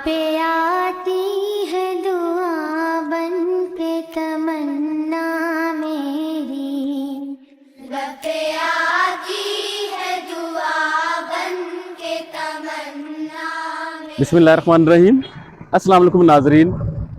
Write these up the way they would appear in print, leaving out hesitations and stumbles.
पे आती है दुआ बन के तमन्ना मेरी, रब पे आती है दुआ बन के तमन्ना मेरी। बिस्मिल्लाहिर्रहमानिर्रहीम। अस्सलाम वालेकुम नाजरीन।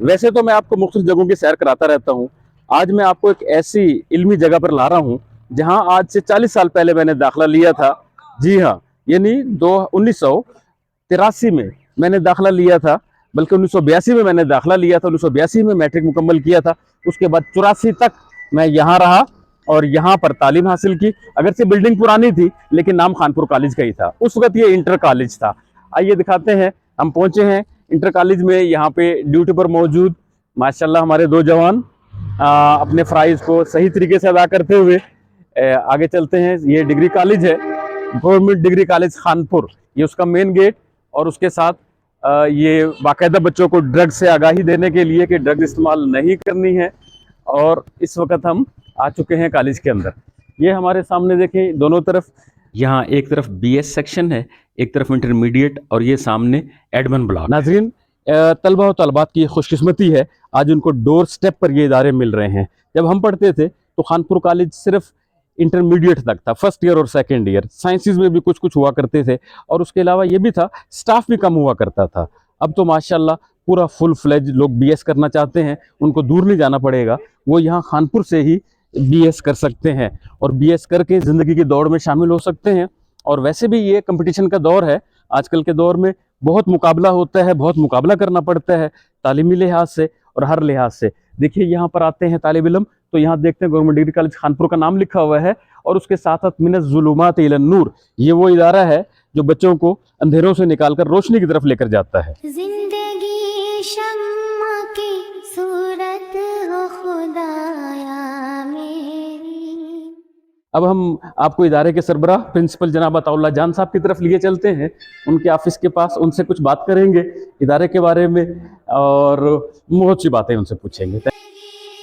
वैसे तो मैं आपको मुख्तलिफ जगहों की सैर कराता रहता हूँ। आज मैं आपको एक ऐसी इल्मी जगह पर ला रहा हूँ जहाँ आज से 40 साल पहले मैंने दाखिला लिया था। जी हाँ, यानी 1983 में मैंने दाखिला लिया था, बल्कि 1982 में मैंने दाखिला लिया था। 1982 में मैट्रिक मुकम्मल किया था। उसके बाद 84 तक मैं यहाँ रहा और यहाँ पर तालीम हासिल की। अगरचे बिल्डिंग पुरानी थी लेकिन नाम खानपुर कॉलेज का ही था। उस वक्त ये इंटर कॉलेज था। आइए दिखाते हैं, हम पहुंचे हैं इंटर कॉलेज में। यहाँ पे ड्यूटी पर मौजूद माशाल्लाह हमारे दो जवान अपने फ़राइज़ को सही तरीके से अदा करते हुए आगे चलते हैं। ये डिग्री कॉलेज है, गवर्नमेंट डिग्री कॉलेज खानपुर, ये उसका मेन गेट। और उसके साथ ये बाकायदा बच्चों को ड्रग से आगाही देने के लिए कि ड्रग इस्तेमाल नहीं करनी है। और इस वक्त हम आ चुके हैं कॉलेज के अंदर। ये हमारे सामने देखें, दोनों तरफ यहाँ एक तरफ बीएस सेक्शन है, एक तरफ इंटरमीडिएट, और ये सामने एडमिन ब्लॉक। नाजरीन, तलबा और तलबात की खुशकिस्मती है, आज उनको डोर स्टेप पर ये इदारे मिल रहे हैं। जब हम पढ़ते थे तो खानपुर कॉलेज सिर्फ इंटरमीडिएट तक था, फर्स्ट ईयर और सेकेंड ईयर। साइंसेज में भी कुछ कुछ हुआ करते थे, और उसके अलावा ये भी था स्टाफ भी कम हुआ करता था। अब तो माशाल्लाह पूरा फुल फ्लेज लोग बीएस करना चाहते हैं, उनको दूर नहीं जाना पड़ेगा, वो यहाँ खानपुर से ही बीएस कर सकते हैं और बीएस करके ज़िंदगी की दौड़ में शामिल हो सकते हैं। और वैसे भी ये कंपटीशन का दौर है, आजकल के दौर में बहुत मुकाबला होता है, बहुत मुकाबला करना पड़ता है तालीमी लिहाज से और हर लिहाज से। देखिए यहाँ पर आते हैं तालिब इल्म तो यहाँ देखते हैं गवर्नमेंट डिग्री कॉलेज खानपुर का नाम लिखा हुआ है, और उसके साथ साथ मिनज़ ज़ुलुमात इलन नूर, ये वो इदारा है जो बच्चों को अंधेरों से निकालकर रोशनी की तरफ लेकर जाता है। जिंदगी शम्मा की सूरत हो खुदाया मेरी। अब हम आपको इदारे के सरबराह प्रिंसिपल जनाब अताउल्लाह जान साहब की तरफ लिए चलते हैं, उनके ऑफिस के पास। उनसे कुछ बात करेंगे इदारे के बारे में और बहुत सी बातें उनसे पूछेंगे। जिंदगी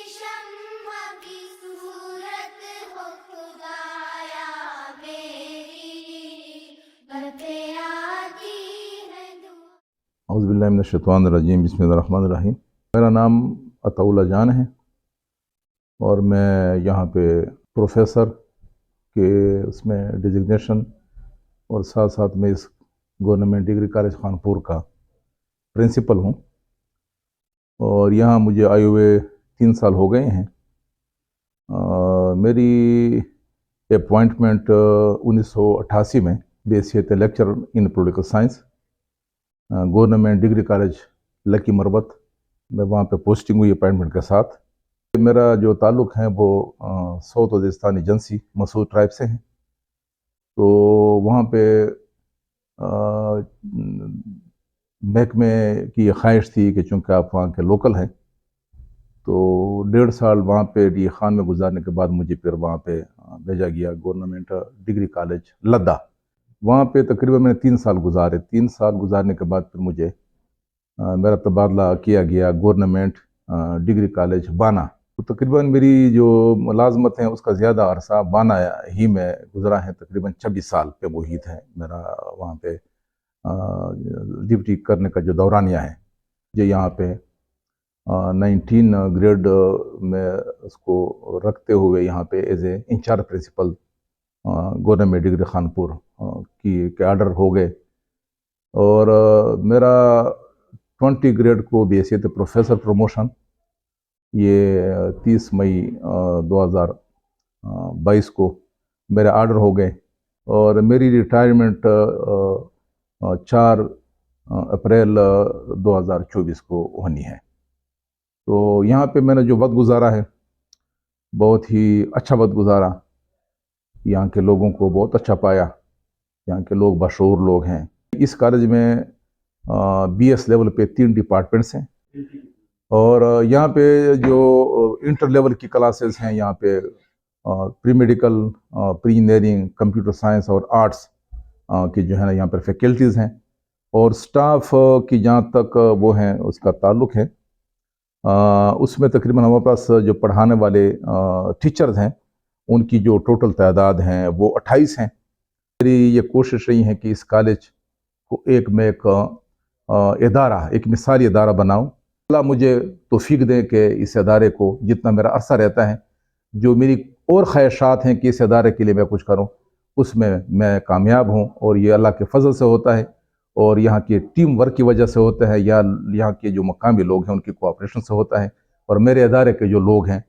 शम्मा की सूरत हो खुदाया मेरी, घर पे आती है दुआ। औज़ुबिल्लाहि मिनश्शैतानिर्रजीम, बिस्मिल्लाहिर्रहमानिर्रहीम। मेरा नाम अताउल्लाह जान है और मैं यहाँ पे प्रोफेसर के उसमें डिजिग्नेशन और साथ साथ में इस गवर्नमेंट डिग्री कॉलेज खानपुर का प्रिंसिपल हूँ। और यहाँ मुझे आए हुए 3 साल हो गए हैं। मेरी अपॉइंटमेंट 1988 में बेसियत lecture in political science government degree college Lakki Marwat में वहाँ पे पोस्टिंग हुई अपॉइंटमेंट के साथ। मेरा जो ताल्लुक़ है वो South Waziristan agency Mehsud tribe से है। तो वहाँ पे महकमे की ये ख्वाहिश थी कि चूँकि आप वहाँ के लोकल हैं, तो 1.5 साल वहाँ पे डी खान में गुजारने के बाद मुझे फिर वहाँ पे भेजा गया गवर्नमेंट डिग्री कॉलेज लद्दा। वहाँ पे तकरीबन मैंने 3 साल गुजारे। 3 साल गुजारने के बाद फिर मुझे मेरा तबादला किया गया गवर्नमेंट डिग्री कॉलेज बाना। तो तकरीबन मेरी जो मुलाजमत है उसका ज़्यादा अरसा बाना ही में गुजरा है, तकरीबन 26 साल पे मुहित है मेरा वहाँ पे ड्यूटी करने का जो दौरानिया है। जो यहाँ पे 19 ग्रेड में उसको रखते हुए यहाँ पे as a in charge principal government degree Khanpur के आर्डर हो गए। और मेरा 20 ग्रेड को बीएससी प्रोफेसर प्रमोशन ये 30 मई 2022 को मेरे ऑर्डर हो गए। और मेरी रिटायरमेंट 4 अप्रैल 2024 को होनी है। तो यहाँ पे मैंने जो वक्त गुजारा है बहुत ही अच्छा वक्त गुजारा। यहाँ के लोगों को बहुत अच्छा पाया, यहाँ के लोग बशऊर लोग हैं। इस कॉलेज में बीएस लेवल पे 3 डिपार्टमेंट्स हैं, और यहाँ पे जो इंटर लेवल की क्लासेस हैं, यहाँ पे pre medical, pre engineering, computer science और आर्ट्स की जो है ना यहाँ पर फैकल्टीज़ हैं। और स्टाफ की जहाँ तक वो हैं उसका ताल्लुक़ है, उसमें तकरीबन हमारे पास जो पढ़ाने वाले टीचर्स हैं उनकी जो टोटल तादाद हैं वो 28 हैं। मेरी ये कोशिश रही है कि इस कॉलेज को एक में एक इदारा, एक मिसाली इदारा बनाऊं। अल्लाह मुझे तौफीक दें कि इस इदारे को, जितना मेरा अरसा रहता है, जो मेरी और ख्वाहिशात हैं कि इस इदारे के लिए मैं कुछ करूं, उसमें मैं कामयाब हूं। और ये अल्लाह के फजल से होता है, और यहाँ की टीम वर्क की वजह से होता है, या यहाँ के जो मकामी लोग हैं उनकी कोऑपरेशन से होता है। और मेरे इदारे के जो लोग हैं,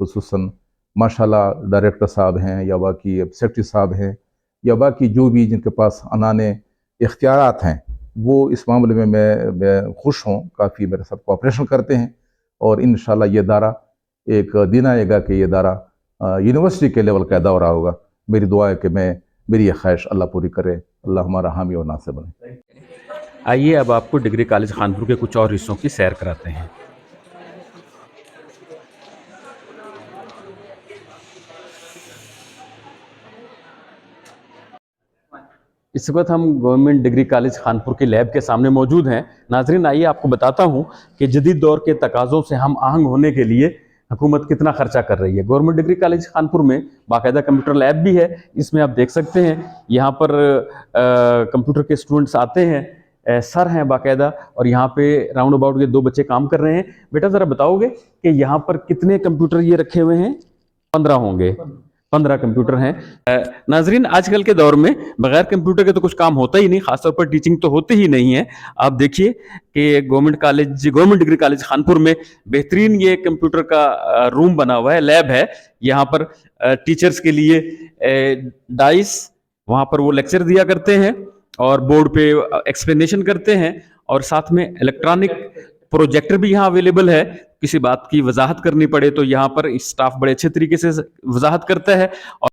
खुसूसन माशाल्लाह डायरेक्टर साहब हैं, या बाकी सेक्रेटरी साहब हैं, या बाकी जो भी जिनके पास अनाने इख्तियारात हैं, वो इस मामले में मैं खुश हूँ, काफ़ी मेरे साथ कोऑपरेशन करते हैं। और इंशाल्लाह ये इदारा एक दिन आएगा कि ये इदारा यूनिवर्सिटी के लेवल का इदारा होगा। मेरी दुआ है कि मेरी ये ख्वाहिश अल्लाह पूरी करे। अल्लाह हमारा हामी और नासिर बने। आइए अब आपको डिग्री कॉलेज खानपुर के कुछ और हिस्सों की सैर कराते हैं। इस वक्त हम गवर्नमेंट डिग्री कॉलेज खानपुर के लैब के सामने मौजूद हैं। नाजरीन, आइए आपको बताता हूं कि जदीद दौर के तकाज़ों से हम आहंग होने के लिए हुकूमत कितना खर्चा कर रही है। गवर्नमेंट डिग्री कॉलेज खानपुर में बाकायदा कंप्यूटर लैब भी है। इसमें आप देख सकते हैं, यहाँ पर कंप्यूटर के स्टूडेंट्स आते हैं, सर हैं बाकायदा, और यहाँ पे राउंड अबाउट ये 2 बच्चे काम कर रहे हैं। बेटा ज़रा बताओगे कि यहाँ पर कितने कंप्यूटर ये रखे हुए हैं? 15 होंगे, 15 कंप्यूटर हैं। नाजरीन, आजकल के दौर में बगैर कंप्यूटर के तो कुछ काम होता ही नहीं, खासतौर पर टीचिंग तो होती ही नहीं है। आप देखिए कि गवर्नमेंट डिग्री कॉलेज खानपुर में बेहतरीन ये कंप्यूटर का रूम बना हुआ है, लैब है। यहाँ पर टीचर्स के लिए डाइस, वहाँ पर वो लेक्चर दिया करते हैं और बोर्ड पे एक्सप्लेनेशन करते हैं, और साथ में इलेक्ट्रॉनिक प्रोजेक्टर भी यहाँ अवेलेबल है। किसी बात की वजाहत करनी पड़े तो यहाँ पर स्टाफ बड़े अच्छे तरीके से वजाहत करता है। और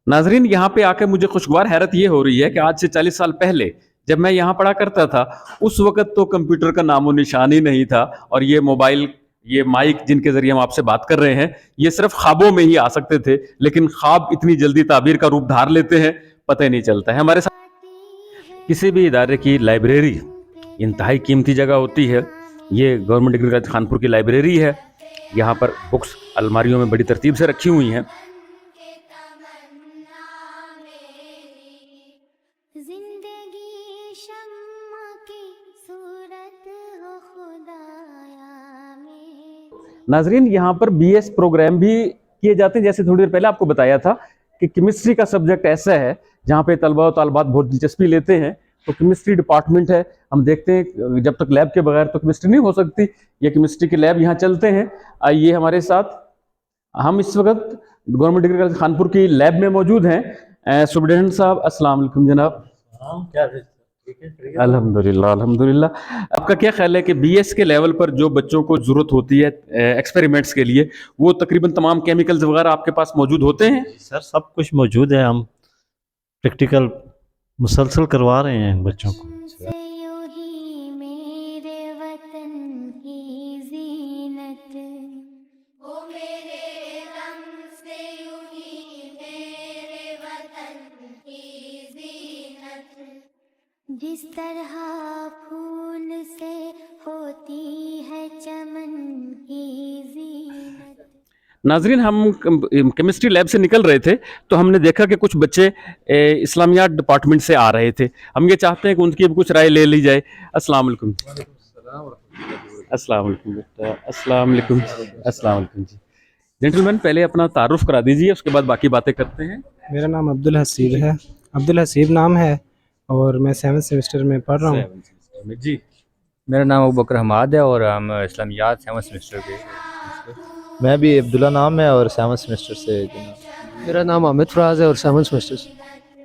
नाजरीन, यहाँ पे आकर मुझे खुशगवार हैरत ये हो रही है कि आज से 40 साल पहले जब मैं यहाँ पढ़ा करता था, उस वक्त तो कंप्यूटर का नामो निशान ही नहीं था, और ये मोबाइल, ये माइक जिनके जरिए हम आपसे बात कर रहे हैं, ये सिर्फ ख्वाबों में ही आ सकते थे। लेकिन ख्वाब इतनी जल्दी ताबीर का रूप धार लेते हैं, पता ही नहीं चलता है। हमारे साथ किसी भी इदारे की लाइब्रेरी इंतहाई कीमती जगह होती है। ये गवर्नमेंट डिग्री कॉलेज खानपुर की लाइब्रेरी है। यहाँ पर बुक्स अलमारियों में बड़ी तरतीब से रखी हुई हैं। नाजरीन, यहाँ पर BS प्रोग्राम भी किए जाते हैं। जैसे थोड़ी देर पहले आपको बताया था कि केमिस्ट्री का सब्जेक्ट ऐसा है जहाँ पे तलबा और तालबात बहुत दिलचस्पी लेते हैं। तो केमिस्ट्री डिपार्टमेंट है। हम देखते हैं जब तक लैब के बगैर तो केमिस्ट्री नहीं हो सकती। ये केमिस्ट्री के लैब यहाँ चलते हैं। आइए हमारे साथ, हम इस वक्त गवर्नमेंट डिग्री कॉलेज खानपुर की लैब में मौजूद हैं। सुब्रडेंट साहब, अस्सलाम वालेकुम जनाब। अल्हम्दुलिल्लाह अल्हम्दुलिल्लाह। आपका क्या ख्याल है कि BS के लेवल पर जो बच्चों को ज़रूरत होती है एक्सपेरिमेंट्स के लिए, वो तकरीबन तमाम केमिकल्स वगैरह आपके पास मौजूद होते हैं? सर, सब कुछ मौजूद है। हम प्रैक्टिकल मुसलसल करवा रहे हैं बच्चों को। जिस तरह फूल से होती है चमन की ज़ीनत। नाजरीन, हम केमिस्ट्री लैब से निकल रहे थे तो हमने देखा कि कुछ बच्चे इस्लामियात डिपार्टमेंट से आ रहे थे। हम ये चाहते हैं कि उनकी भी कुछ राय ले ली जाए। अस्सलाम वालेकुम। अस्सलाम वालेकुम बेटा। अस्सलाम वालेकुम। अस्सलाम वालेकुम जी। जेंटलमैन, पहले अपना तारुफ करा दीजिए, उसके बाद बाकी बातें करते हैं। मेरा नाम अब्दुल हसीब है, अब्दुल हसीब नाम है, और मैं 7th सेमेस्टर में पढ़ रहा हूँ जी। मेरा नाम अबू बकर हमाद है और हम इस्लामियात 7th सेमेस्टर के। मैं भी अब्दुल्ला नाम है और 7th सेमेस्टर से। मेरा नाम अमित फराज है और 7th सेमेस्टर से।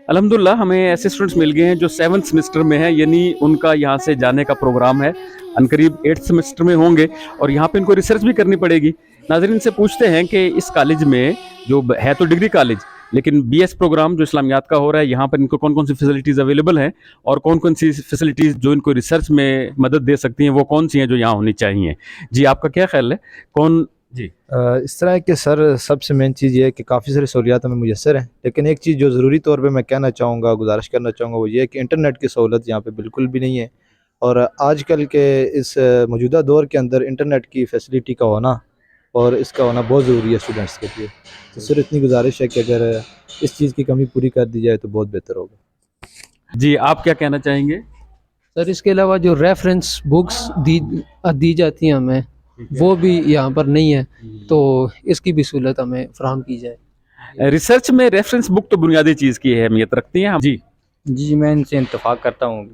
अल्हम्दुलिल्लाह, हमें ऐसे स्टूडेंट्स मिल गए हैं जो 7th सेमेस्टर में हैं, यानी उनका यहाँ से जाने का प्रोग्राम है। अनकरीब 8th सेमेस्टर में होंगे और यहाँ पे इनको रिसर्च भी करनी पड़ेगी। नाज़रीन से पूछते हैं कि इस कॉलेज में, जो है तो डिग्री कॉलेज, लेकिन BS प्रोग्राम जो इस्लामियात का हो रहा है, यहाँ पर इनको कौन कौन सी फैसिलिटीज़ अवेलेबल हैं और कौन कौन सी फैसिलिटीज़ जो इनको रिसर्च में मदद दे सकती हैं, वो कौन सी हैं जो यहाँ होनी चाहिए। जी, आपका क्या ख्याल है? कौन जी? इस तरह के सर, सबसे मेन चीज़ ये है कि काफ़ी सारी सहूलियात हमें मुयसर हैं, लेकिन एक चीज़ जो ज़रूरी तौर पे मैं कहना चाहूँगा, गुजारिश करना चाहूँगा, वो ये है कि इंटरनेट की सहूलत यहाँ पे बिल्कुल भी नहीं है। और आजकल के इस मौजूदा दौर के अंदर इंटरनेट की फैसिलिटी का होना और इसका होना बहुत ज़रूरी है स्टूडेंट्स के लिए। तो सिर्फ इतनी गुजारिश है कि अगर इस चीज़ की कमी पूरी कर दी जाए तो बहुत बेहतर होगा। जी, आप क्या कहना चाहेंगे? सर इसके अलावा जो रेफरेंस बुक्स दी जाती हैं हमें वो भी यहाँ पर नहीं है, तो इसकी भी सहूलत हमें फराहम की जाए। रिसर्च में रेफरेंस बुक तो बुनियादी चीज़ की अहमियत रखती हैं। जी जी मैं इनसे इत्तेफाक करता हूँ।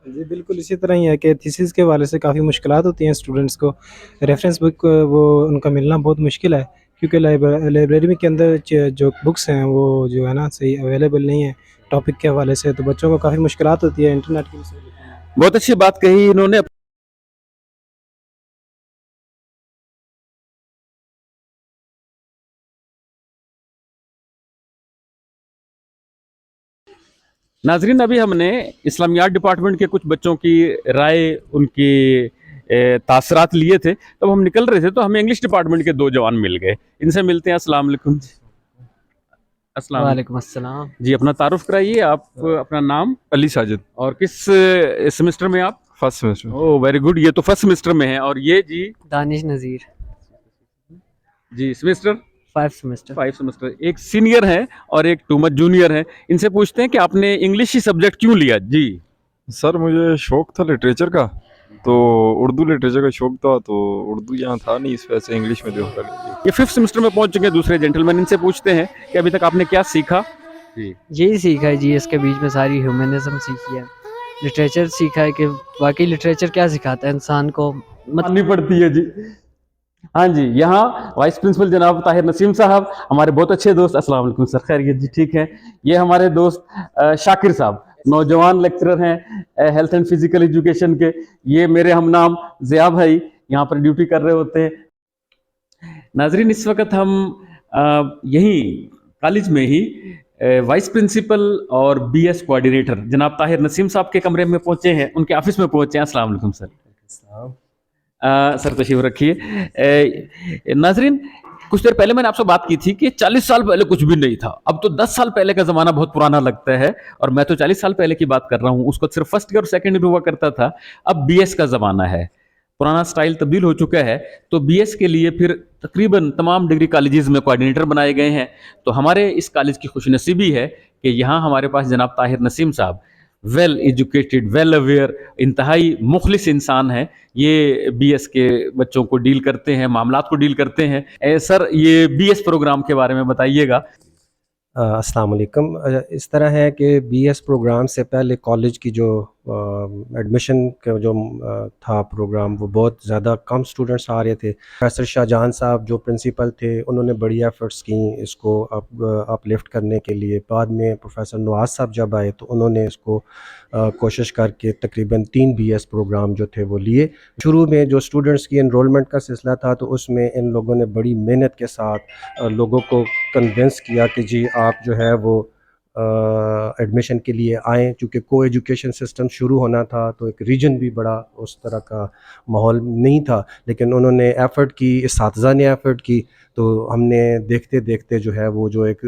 जी बिल्कुल इसी तरह ही है कि थीसिस के हवाले से काफ़ी मुश्किलात होती हैं स्टूडेंट्स को। रेफरेंस बुक वो उनका मिलना बहुत मुश्किल है, क्योंकि लाइब्रेरी के अंदर जो बुक्स हैं वो जो है ना सही अवेलेबल नहीं है टॉपिक के हवाले से, तो बच्चों को काफ़ी मुश्किलात होती है इंटरनेट की वजह से। बहुत अच्छी बात कही इन्होंने। नाजरीन, अभी हमने इस्लामियात डिपार्टमेंट के कुछ बच्चों की राय, उनकी तासरात लिए थे। तब हम निकल रहे थे तो हमें इंग्लिश डिपार्टमेंट के दो जवान मिल गए। इनसे मिलते हैं। अस्सलाम वालेकुम। अस्सलाम वालेकुम अस्सलाम। जी, अपना तारुफ कराइए। आप अपना नाम अली साजिद, और किस सेमेस्टर में आप? First semester. Oh very good, ये तो फर्स्ट सेमेस्टर में है। और ये जी? दानिश नज़ीर, जी सेमेस्टर 5 सेमेस्टर। 5 सेमेस्टर। एक सीनियर है और एक 2 मंथ जूनियर है। इनसे पूछते हैं कि आपने इंग्लिश ही सब्जेक्ट क्यों लिया? जी सर मुझे शौक था लिटरेचर का, तो उर्दू लिटरेचर का शौक था, तो उर्दू यहाँ था नहीं, इस वजह से इंग्लिश में देखा। ये 5th सेमेस्टर में पहुंच चुके हैं दूसरे जेंटलमैन। इनसे पूछते हैं कि अभी तक आपने क्या सीखा? जी यही सीखा है जी, इसके बीच में सारी ह्यूमनिज्म सीखी है, लिटरेचर सीखा है कि वाकई लिटरेचर क्या सिखाता है इंसान को। माननी पड़ती है जी। हाँ जी, यहाँ वाइस प्रिंसिपल जनाब ताहिर नसीम साहब, हमारे बहुत अच्छे दोस्त। अस्सलाम वालेकुम सर, खैरियत जी? ठीक है। ये हमारे दोस्त शाकिर साहब, नौजवान लेक्चरर हैं हेल्थ एंड फिजिकल एजुकेशन के। ये मेरे हम नाम ज़िया भाई यहाँ पर ड्यूटी कर रहे होते हैं। नाजरीन, इस वक्त हम यहीं कॉलेज में ही वाइस प्रिंसिपल और बीएस कोऑर्डिनेटर जनाब ताहिर नसीम साहब के कमरे में पहुंचे हैं, उनके ऑफिस में पहुंचे हैं। अस्सलाम वालेकुम सर। सर तशरीफ रखिए। नाजरीन, कुछ देर पहले मैंने आपसे बात की थी कि 40 साल पहले कुछ भी नहीं था। अब तो 10 साल पहले का ज़माना बहुत पुराना लगता है, और मैं तो 40 साल पहले की बात कर रहा हूँ। उसको सिर्फ फर्स्ट ईयर और सेकंड ईयर हुआ करता था। अब बीएस का ज़माना है, पुराना स्टाइल तब्दील हो चुका है। तो बीएस के लिए फिर तकरीबन तमाम डिग्री कॉलेजेस में कोऑर्डिनेटर बनाए गए हैं। तो हमारे इस कॉलेज की खुशनसीबी है कि यहाँ हमारे पास जनाब ताहिर नसीम साहब वेल एजुकेटेड, वेल अवेयर, इंतहाई मुखलिस इंसान है। ये बीएस के बच्चों को डील करते हैं, मामलात को डील करते हैं। सर, ये बीएस प्रोग्राम के बारे में बताइएगा। अस्सलाम वालेकुम। इस तरह है कि बीएस प्रोग्राम से पहले कॉलेज की जो एडमिशन का जो था प्रोग्राम, वो बहुत ज़्यादा कम स्टूडेंट्स आ रहे थे। प्रोफेसर शाहजहान साहब जो प्रिंसिपल थे, उन्होंने बड़ी एफर्ट्स की इसको अपलिफ्ट करने के लिए। बाद में प्रोफेसर नवाज साहब जब आए तो उन्होंने इसको कोशिश करके तकरीबन 3 बीएस प्रोग्राम जो थे वो लिए। शुरू में जो स्टूडेंट्स की एनरोलमेंट का सिलसिला था, तो उसमें इन लोगों ने बड़ी मेहनत के साथ लोगों को कन्विंस किया कि जी आप जो है वो एडमिशन के लिए आएँ। चूँकि को एजुकेशन सिस्टम शुरू होना था, तो एक रीजन भी बड़ा उस तरह का माहौल नहीं था, लेकिन उन्होंने एफ़र्ट की, इस्तातिज़ा ने एफ़र्ट की। तो हमने देखते देखते जो है वो जो एक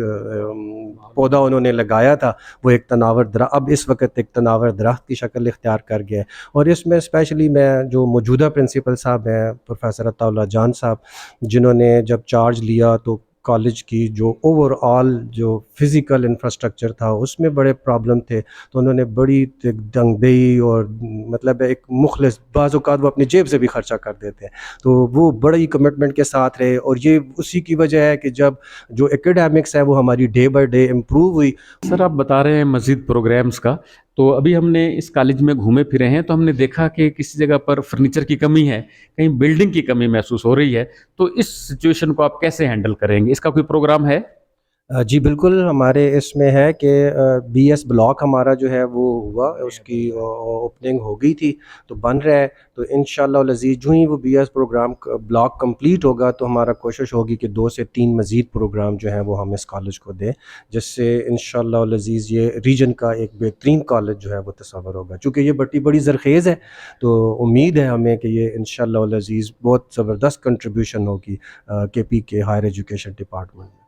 पौधा उन्होंने लगाया था, वो एक तनावर अब इस वक्त एक तनावर दरख्त की शक्ल इख्तियार कर गया है। और इसमें स्पेशली मैं जो मौजूदा प्रिंसिपल साहब हैं, प्रोफेसर अताउल्लाह जान साहब, जिन्होंने जब चार्ज लिया तो कॉलेज की जो ओवरऑल जो फिज़िकल इंफ्रास्ट्रक्चर था उसमें बड़े प्रॉब्लम थे। तो उन्होंने बड़ी तंगदेही और मतलब एक मुखलिस, बाज़ औक़ात वो अपनी जेब से भी खर्चा कर देते हैं, तो वो बड़ी कमिटमेंट के साथ रहे। और ये उसी की वजह है कि जब जो एकेडमिक्स है वो हमारी डे बाय डे इम्प्रूव हुई। सर, आप बता रहे हैं मज़ीद प्रोग्राम्स का, तो अभी हमने इस कॉलेज में घूमे फिरे हैं, तो हमने देखा कि किसी जगह पर फर्नीचर की कमी है, कहीं बिल्डिंग की कमी महसूस हो रही है। तो इस सिचुएशन को आप कैसे हैंडल करेंगे? इसका कोई प्रोग्राम है? जी बिल्कुल, हमारे इसमें है कि बीएस ब्लॉक हमारा जो है वो हुआ, उसकी ओपनिंग हो गई थी, तो बन रहा है। तो इंशाअल्लाह अज़ीज़ जो ही वो बीएस प्रोग्राम ब्लॉक कंप्लीट होगा, तो हमारा कोशिश होगी कि 2 से 3 मज़ीद प्रोग्राम जो हैं वो हम इस कॉलेज को दें, जिससे इंशाअल्लाह अज़ीज़ ये रीजन का एक बेहतरीन कॉलेज जो है वो तस्वर होगा। चूँकि ये बड़ी ज़रख़ेज़ है, तो उम्मीद है हमें कि ये इंशाअल्लाह अज़ीज़ बहुत ज़बरदस्त कंट्रीब्यूशन होगी केपी के हायर एजुकेशन डिपार्टमेंट में।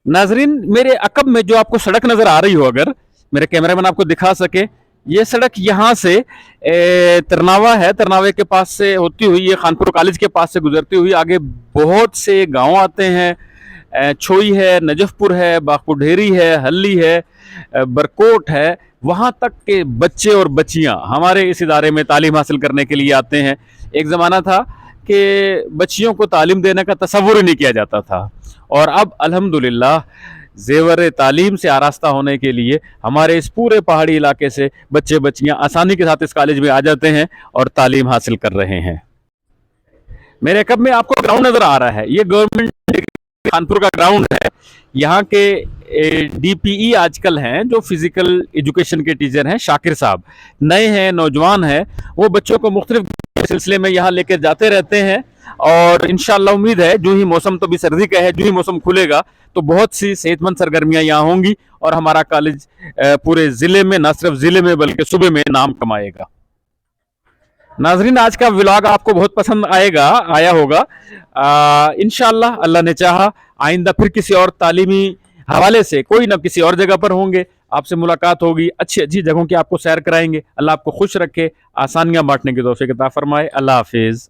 नाजरीन, मेरे अकब में जो आपको सड़क नजर आ रही हो, अगर मेरे कैमरामैन आपको दिखा सके, ये सड़क यहाँ से तरनावा है, तरनावे के पास से होती हुई ये खानपुर कॉलेज के पास से गुजरती हुई आगे बहुत से गांव आते हैं। छोई है, नजफपुर है, बागपुर ढेरी है, हल्ली है, बरकोट है, वहाँ तक के बच्चे और बच्चियाँ हमारे इस इदारे में तालीम हासिल करने के लिए आते हैं। एक ज़माना था कि बच्चियों को तालीम देने का तसव्वुर ही नहीं किया जाता था, और अब अल्हम्दुलिल्लाह ज़ेवर तालीम से आरास्ता होने के लिए हमारे इस पूरे पहाड़ी इलाके से बच्चे बच्चियाँ आसानी के साथ इस कॉलेज में आ जाते हैं और तालीम हासिल कर रहे हैं। मेरे कब में आपको ग्राउंड नज़र आ रहा है, ये गवर्नमेंट कानपुर का ग्राउंड है। यहाँ के DPE आजकल हैं जो फिजिकल एजुकेशन के टीचर हैं, शाकिर साहब नए हैं, नौजवान हैं, वो बच्चों को मुख्तलिफ सिलसिले में यहाँ लेकर जाते रहते हैं। और इंशाअल्लाह उम्मीद है जो ही मौसम, तो भी सर्दी का है, जो ही मौसम खुलेगा तो बहुत सी सेहतमंद सरगर्मियाँ यहाँ होंगी और हमारा कॉलेज पूरे ज़िले में, न सिर्फ ज़िले में बल्कि सूबे में नाम कमाएगा। नाजरीन, आज का व्लॉग आपको बहुत पसंद आया होगा। इंशाअल्लाह अल्लाह ने चाहा आइंदा फिर किसी और तालीमी हवाले से कोई ना किसी और जगह पर होंगे, आपसे मुलाकात होगी, अच्छी अच्छी जगहों की आपको सैर कराएंगे। अल्लाह आपको खुश रखे, आसानियां बांटने की तौफीक अता फरमाए। अल्लाह हाफिज़।